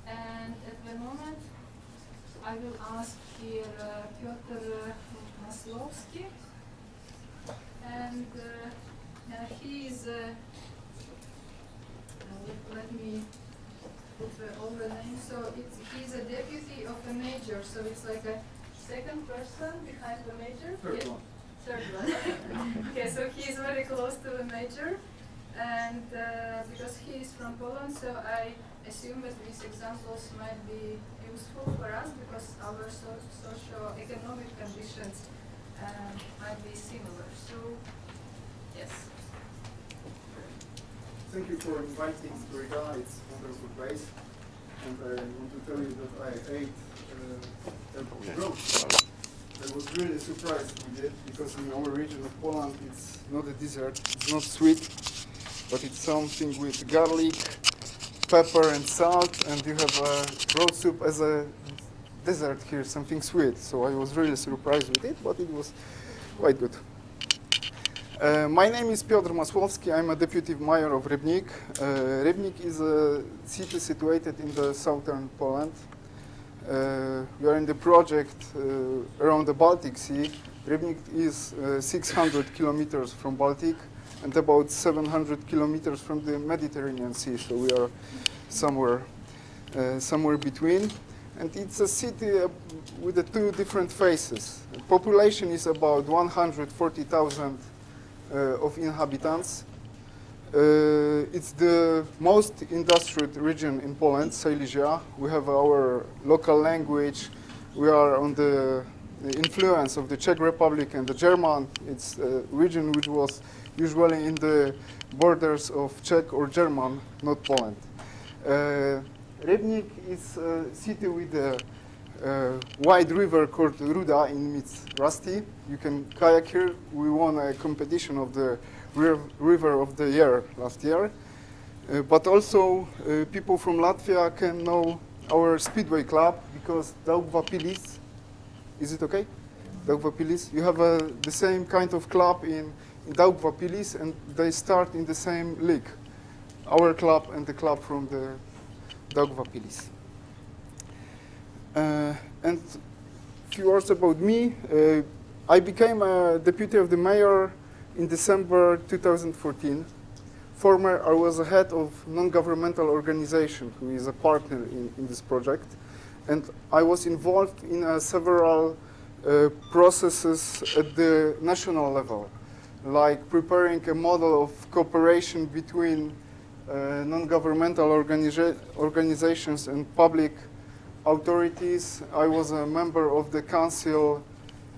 And at the moment, I will ask here Piotr Maslovsky, and he is. Let me put all the names. So he's a deputy of a major. So it's like a second person behind the major. Third one. Third one. Okay, so he's very close to the major, and because he is from Poland, so I assume that these examples might be useful for us because our socio-economic conditions might be similar. So, yes. Thank you for inviting Riga. It's a wonderful place. And I want to tell you that I ate growth. I was really surprised with it because in our region of Poland it's not a dessert, it's not sweet, but it's something with garlic, pepper and salt, and you have growth soup as a dessert here, something sweet. So I was really surprised with it, but it was quite good. My name is Piotr Masłowski. I'm a deputy mayor of Rybnik. Rybnik is a city situated in the southern Poland. We are in the project around the Baltic Sea. Rybnik is 600 kilometers from Baltic and about 700 kilometers from the Mediterranean Sea. So we are somewhere between. And it's a city with two different phases. The population is about 140,000 of inhabitants. It's the most industrial region in Poland, Silesia. We have our local language. We are on the influence of the Czech Republic and the German. It's a region which was usually in the borders of Czech or German, not Poland. Rybnik is a city with a wide river called Ruda, in it's rusty. You can kayak here. We won a competition of the river of the year last year. But also people from Latvia can know our speedway club because Daugavpilis, is it okay? Daugavpilis, you have the same kind of club in Daugavpilis and they start in the same league. Our club and the club from the Daugavpilis. And a few words about me. I became a deputy of the mayor in December 2014. Former, I was a head of non-governmental organization who is a partner in this project. And I was involved in several processes at the national level, like preparing a model of cooperation between non-governmental organizations and public authorities. I was a member of the council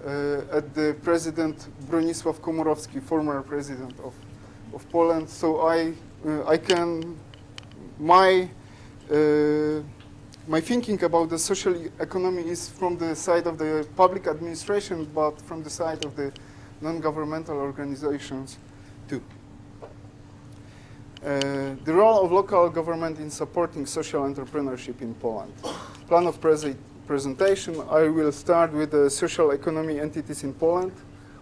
at the President Bronisław Komorowski, former president of Poland. So my thinking about the social economy is from the side of the public administration, but from the side of the non-governmental organizations too. The role of local government in supporting social entrepreneurship in Poland. Plan of presentation, I will start with the social economy entities in Poland,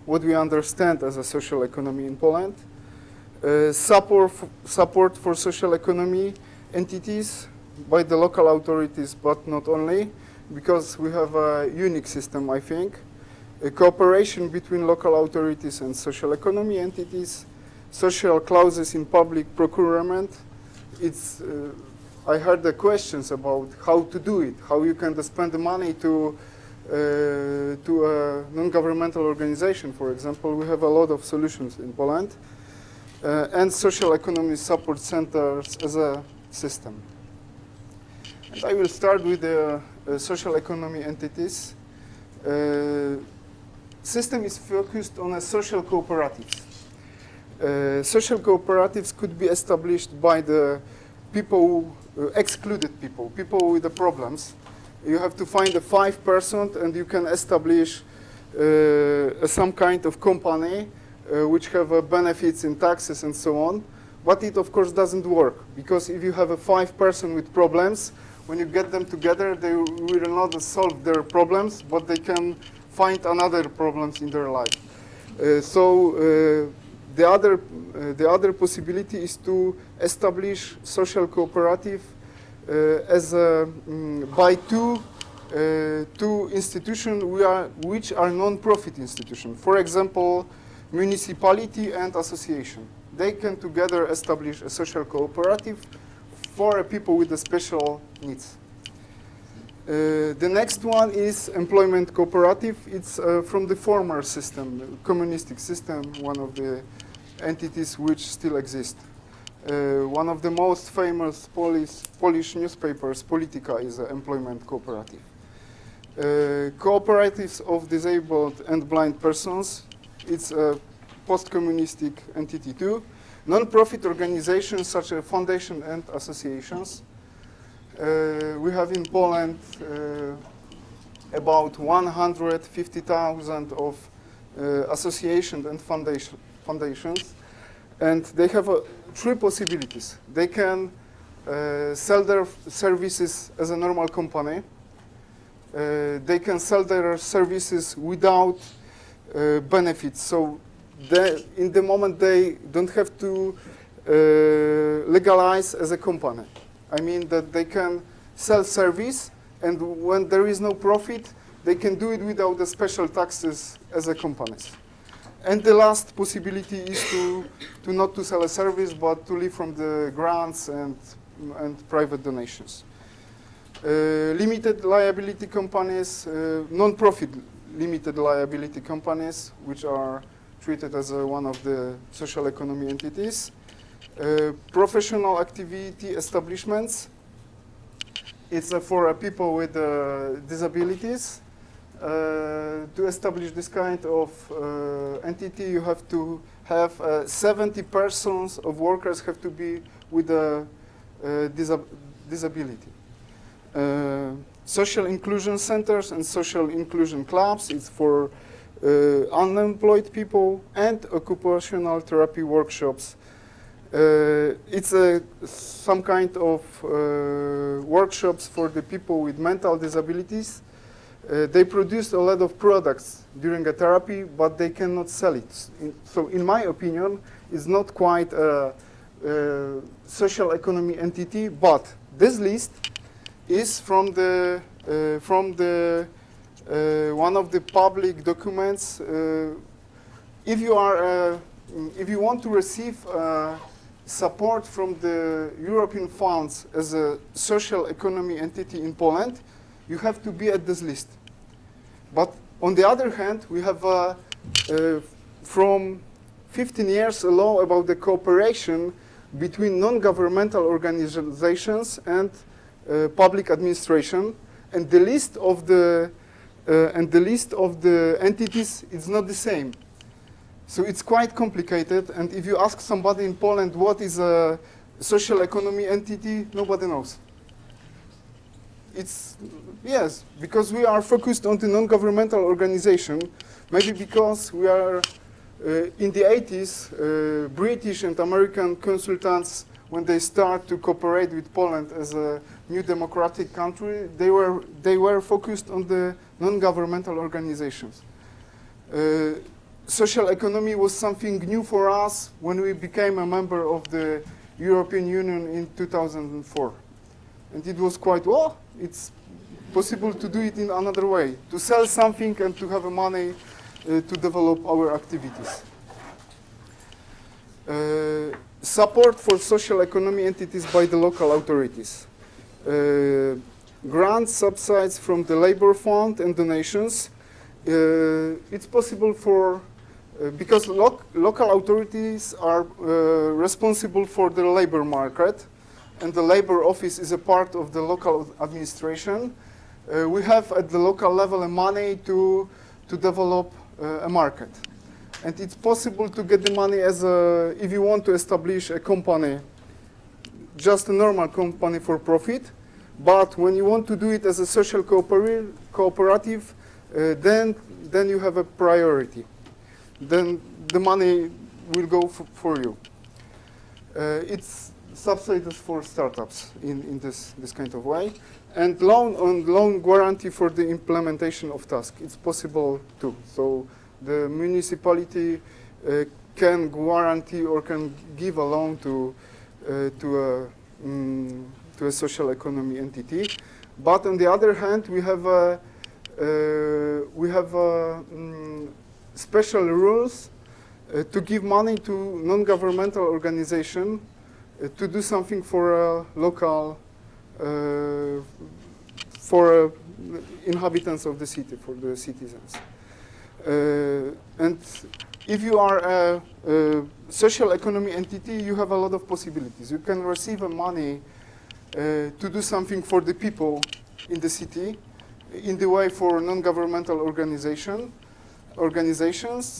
what we understand as a social economy in Poland, support for social economy entities by the local authorities, but not only, because we have a unique system, I think, a cooperation between local authorities and social economy entities, social clauses in public procurement. It's I heard the questions about how to do it, how you can spend the money to a non-governmental organization, for example. We have a lot of solutions in Poland. And social economy support centers as a system. And I will start with the social economy entities. System is focused on a social cooperatives. Social cooperatives could be established by the people, excluded people with the problems. You have to find a 5% and you can establish some kind of company which have benefits in taxes and so on. But it, of course, doesn't work, because if you have a 5% with problems, when you get them together, they will not solve their problems, but they can find another problems in their life. The other possibility is to establish social cooperative as a, by two institutions which are non-profit institutions. For example, municipality and association. They can together establish a social cooperative for people with the special needs. The next one is employment cooperative. It's from the former system, communistic system, one of the entities which still exist. One of the most famous Polish newspapers, Polityka, is an employment cooperative. Cooperatives of disabled and blind persons, it's a post-communistic entity too. Non-profit organizations such as foundations and associations. We have in Poland about 150,000 of associations and foundations, and they have three possibilities. They can sell their services as a normal company. They can sell their services without benefits. So in the moment they don't have to legalize as a company. I mean that they can sell service, and when there is no profit, they can do it without the special taxes as a companies. And the last possibility is to not to sell a service, but to live from the grants and private donations. Limited liability companies, non-profit limited liability companies, which are treated as one of the social economy entities. Professional activity establishments. It's for people with disabilities. To establish this kind of entity, you have to have 70 persons of workers have to be with a disability. Social inclusion centers and social inclusion clubs, it's for unemployed people, and occupational therapy workshops. It's some kind of workshops for the people with mental disabilities. They produce a lot of products during a therapy, but they cannot sell it. So in my opinion, it's not quite a social economy entity, but this list is from the one of the public documents. If you want to receive support from the European funds as a social economy entity in Poland, you have to be at this list. But on the other hand, we have from 15 years a law about the cooperation between non-governmental organizations and public administration, and the list of the entities is not the same. So it's quite complicated, and if you ask somebody in Poland what is a social economy entity, nobody knows. It's, yes, because we are focused on the non-governmental organization, maybe because we are, in the 80s, British and American consultants, when they start to cooperate with Poland as a new democratic country, they were focused on the non-governmental organizations. Social economy was something new for us when we became a member of the European Union in 2004. And it was quite, well, it's possible to do it in another way, to sell something and to have money to develop our activities. Support for social economy entities by the local authorities. Grants, subsidies from the labor fund and donations. It's possible for, because local authorities are responsible for the labor market, and the labor office is a part of the local administration. We have at the local level money to develop a market. And it's possible to get the money as if you want to establish a company, just a normal company for profit. But when you want to do it as a social cooperative, then you have a priority. Then the money will go for you. It's subsidies for startups in this kind of way. And loan guarantee for the implementation of tasks. It's possible too. So the municipality can guarantee or can give a loan to to a social economy entity. But on the other hand, we have special rules to give money to non-governmental organization to do something for local, for inhabitants of the city, for the citizens. And if you are a social economy entity, you have a lot of possibilities. You can receive money to do something for the people in the city, in the way for non-governmental organizations.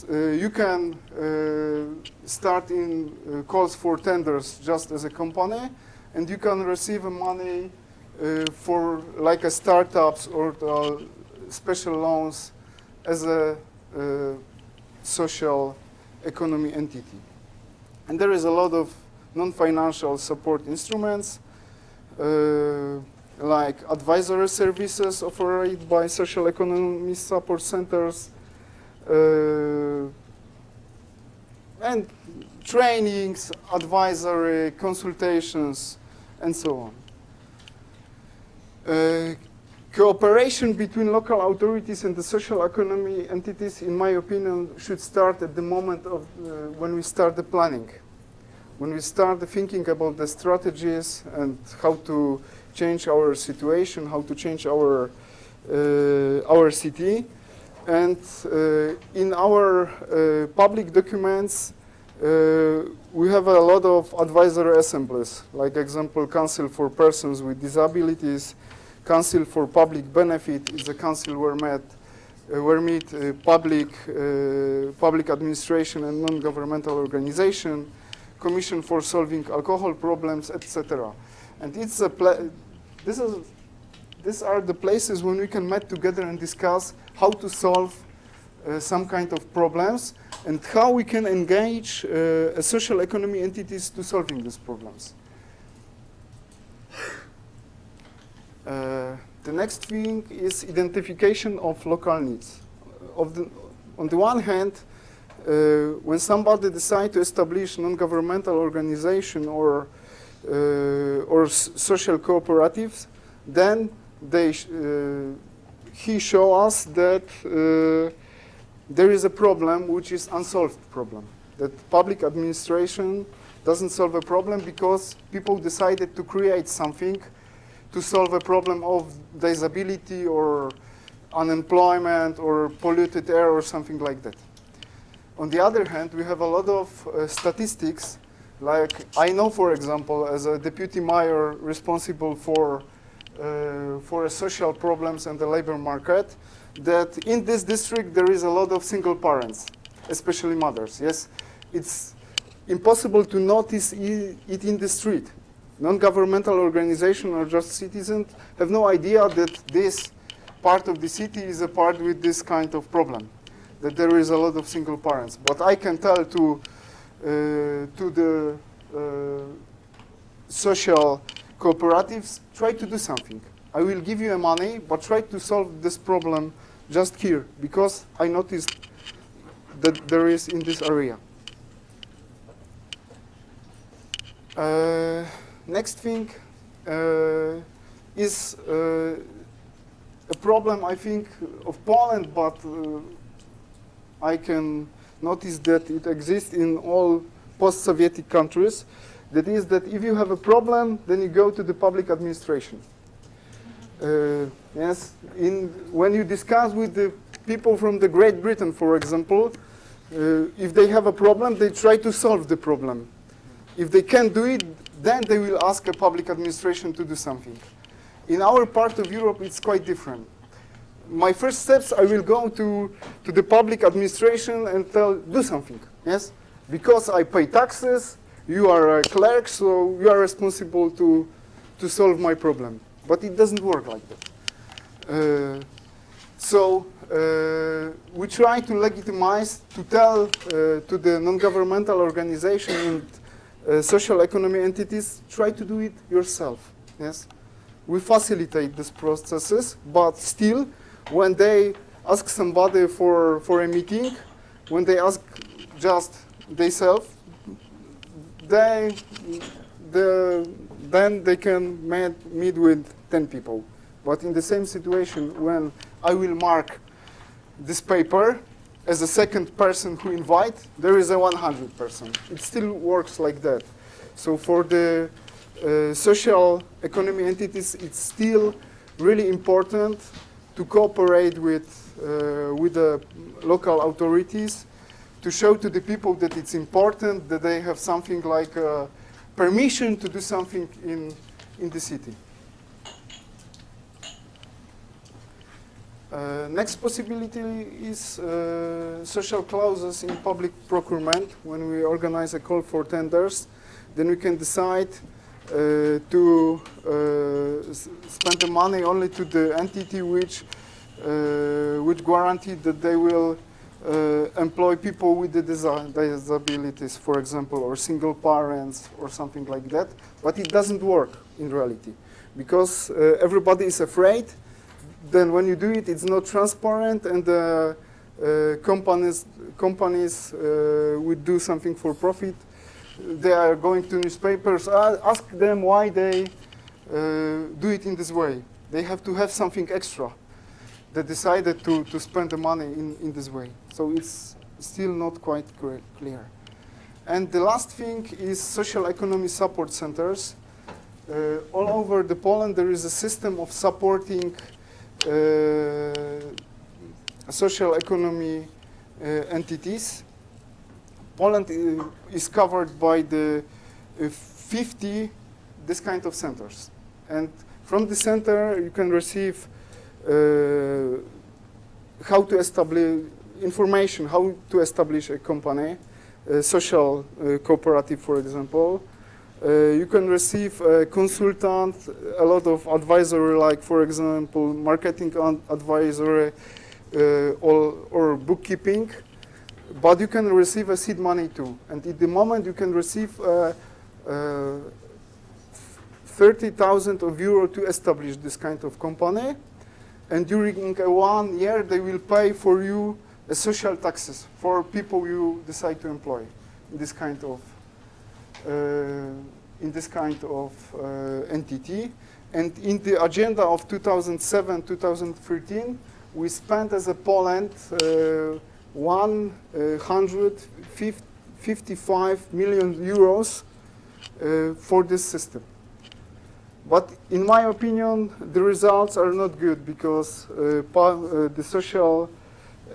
You can start in calls for tenders just as a company, and you can receive money for like a startups or special loans as a social economy entity. And there is a lot of non-financial support instruments, like advisory services offered by social economy support centers, and trainings, advisory, consultations, and so on. Cooperation between local authorities and the social economy entities, in my opinion, should start at the moment of when we start the planning. When we start thinking about the strategies and how to change our situation, how to change our city. And in our public documents, we have a lot of advisory assemblies, like example, Council for Persons with Disabilities, Council for Public Benefit is a council where meet public administration and non-governmental organization, Commission for Solving Alcohol Problems, etc. And it's these are the places when we can meet together and discuss how to solve some kind of problems and how we can engage social economy entities to solving these problems. The next thing is identification of local needs. On the one hand, when somebody decides to establish non-governmental organization or social cooperatives, then he show us that there is a problem which is unsolved problem. That public administration doesn't solve a problem because people decided to create something to solve a problem of disability or unemployment or polluted air or something like that. On the other hand, we have a lot of statistics. Like I know, for example, as a deputy mayor responsible for social problems and the labor market, that in this district there is a lot of single parents, especially mothers. Yes, it's impossible to notice it in the street. Non-governmental organizations or just citizens have no idea that this part of the city is a part with this kind of problem, that there is a lot of single parents. But I can tell to the social cooperatives, try to do something. I will give you money, but try to solve this problem just here, because I noticed that there is in this area. Next thing is a problem, I think, of Poland, but I can notice that it exists in all post-Soviet countries. That is that if you have a problem, then you go to the public administration. Yes, when you discuss with the people from the Great Britain, for example, if they have a problem, they try to solve the problem. If they can't do it, then they will ask a public administration to do something. In our part of Europe, it's quite different. My first steps, I will go to the public administration and tell, do something, yes? Because I pay taxes, you are a clerk, so you are responsible to solve my problem. But it doesn't work like that. So we try to legitimize, to tell to the non-governmental organization and social economy entities, try to do it yourself, yes? We facilitate these processes, but still, when they ask somebody for a meeting, when they ask just themselves, they then they can meet with 10 people. But in the same situation, when I will mark this paper as a second person who invite, there is a 100 person. It still works like that. So for the social economy entities, it's still really important to cooperate with the local authorities to show to the people that it's important that they have something like permission to do something in the city. Next possibility is social clauses in public procurement. When we organize a call for tenders, then we can decide to spend the money only to the entity which guarantee that they will employ people with the disabilities, for example, or single parents or something like that. But it doesn't work in reality because everybody is afraid. Then when you do it, it's not transparent, and companies would do something for profit. They are going to newspapers, ask them why they do it in this way. They have to have something extra. They decided to spend the money in this way. So it's still not quite clear. And the last thing is social economy support centers. All over the Poland, there is a system of supporting social economy entities. Poland is covered by the 50 this kind of centers. And from the center, you can receive how to establish information, how to establish a company, a social cooperative, for example. You can receive a consultant, a lot of advisory, like, for example, marketing advisory or bookkeeping. But you can receive a seed money too. And at the moment, you can receive 30,000 euro to establish this kind of company. And during 1 year, they will pay for you social taxes for people you decide to employ in this kind of entity. And in the agenda of 2007-2013, we spent as a Poland 155 million euros for this system. But in my opinion, the results are not good because the social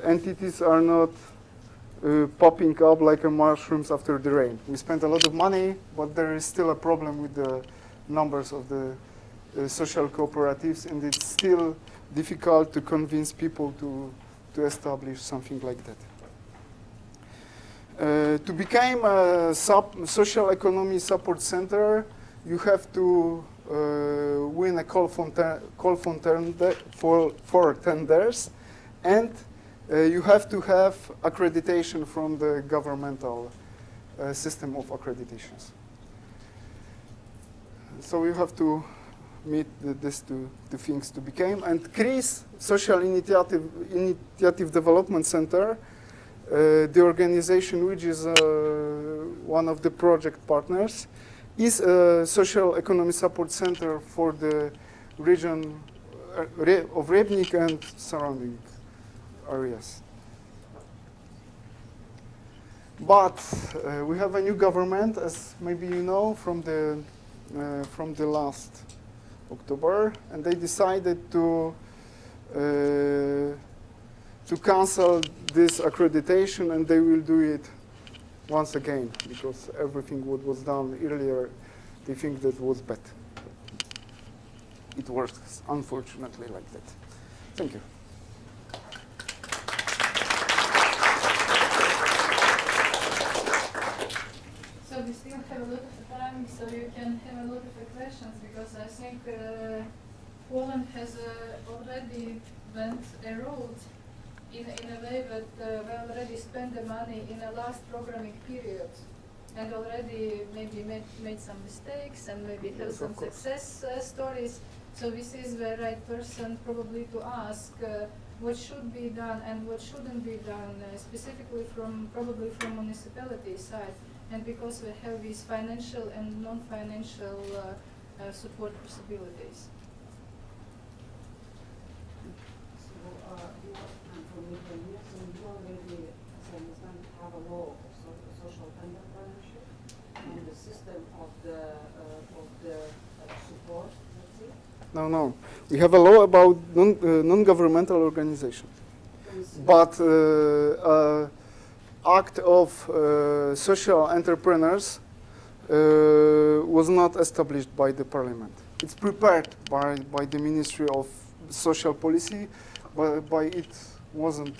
entities are not popping up like mushrooms after the rain. We spent a lot of money, but there is still a problem with the numbers of the social cooperatives, and it's still difficult to convince people to establish something like that. To become a social economy support center, you have to win a call for tenders, and you have to have accreditation from the governmental system of accreditations. So you have to meet these two things to become. And CRIS, Social Initiative Development Center, the organization which is one of the project partners, is a social economy support center for the region of Rybnik and surrounding areas. But we have a new government, as maybe you know, from the last October, and they decided to cancel this accreditation, and they will do it once again because everything what was done earlier, they think that was bad. It works, unfortunately, like that. Thank you. So we still have a lot of time, so you can have a lot of questions, because I think Poland has already went a road in a way that we already spent the money in the last programming period, and already maybe made some mistakes and maybe have some success stories. So this is the right person probably to ask what should be done and what shouldn't be done, specifically probably from municipality side. And because we have these financial and non-financial support possibilities. So, you from Lithuania, so you already, as I understand, have a law of social entrepreneurship and the system of the support, let's say. No. We have a law about non-governmental organization. But act of social entrepreneurs was not established by the parliament. It's prepared by the Ministry of Social Policy, but it wasn't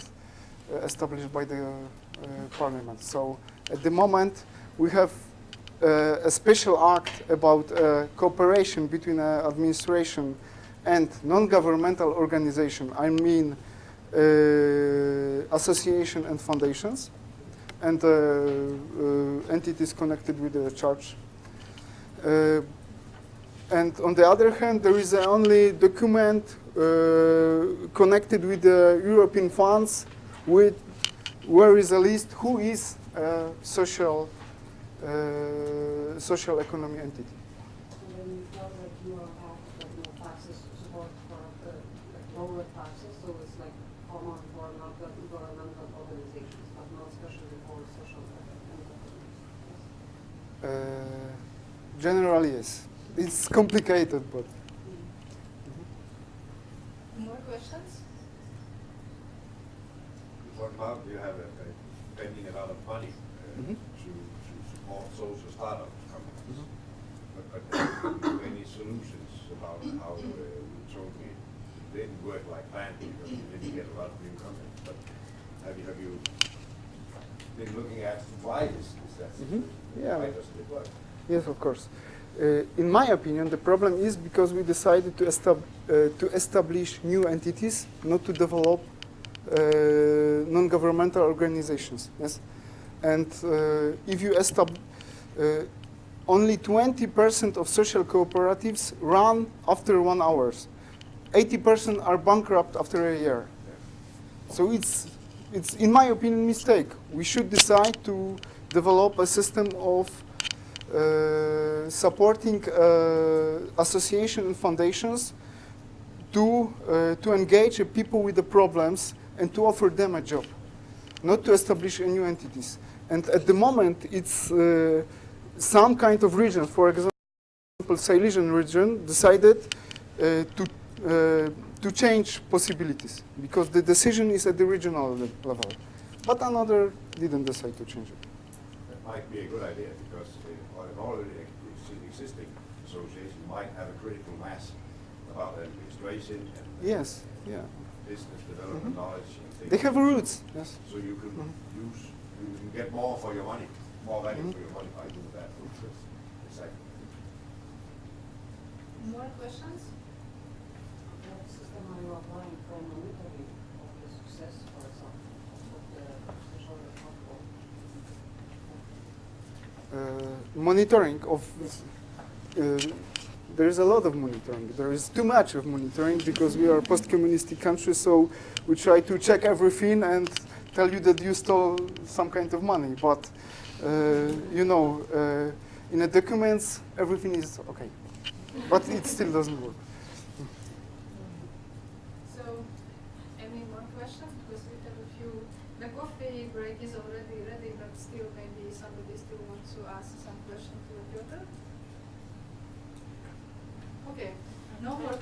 established by the parliament. So at the moment we have a special act about cooperation between administration and non-governmental organization. I mean association and foundations and entities connected with the church. And on the other hand, there is only document connected with the European funds where is a list who is a social economy entity. So then you feel like you are taxes support for like lower taxes, so it's like common for non-governmental organizations, but not especially for social enterprises. Generally, yes. It's complicated, but. More questions? What about you have spending a lot of money to support social startup companies? But do any solutions about how you told me it didn't work like planned because you didn't get a lot of new companies? But have you been looking at why this is that? Yeah. Why doesn't it work? Yes, of course. In my opinion, the problem is because we decided to establish new entities, not to develop non-governmental organizations. Yes, and if you establish, only 20% of social cooperatives run after 1 hour. 80% are bankrupt after a year. So it's in my opinion mistake. We should decide to develop a system of supporting associations and foundations to engage people with the problems and to offer them a job, not to establish new entities. And at the moment, it's some kind of region, for example, Silesian region, decided to change possibilities because the decision is at the regional level, but another didn't decide to change it. That might be a good idea because an already existing association might have a critical mass about administration and Yes, yeah. business development knowledge and things. They have roots, yes. So you can you can get more for your money, more value for your money by doing that. Exactly. More questions? What system are you applying for monitoring of the success, for example, of the social responsibility? Monitoring of there is a lot of monitoring. There is too much of monitoring because we are a post-communistic country, so we try to check everything and tell you that you stole some kind of money. But you know, in the documents everything is okay, but it still doesn't work. So, any more questions? Because we have a few. The coffee break is already ready, but still maybe somebody still wants to ask some question to Piotr. Okay, no more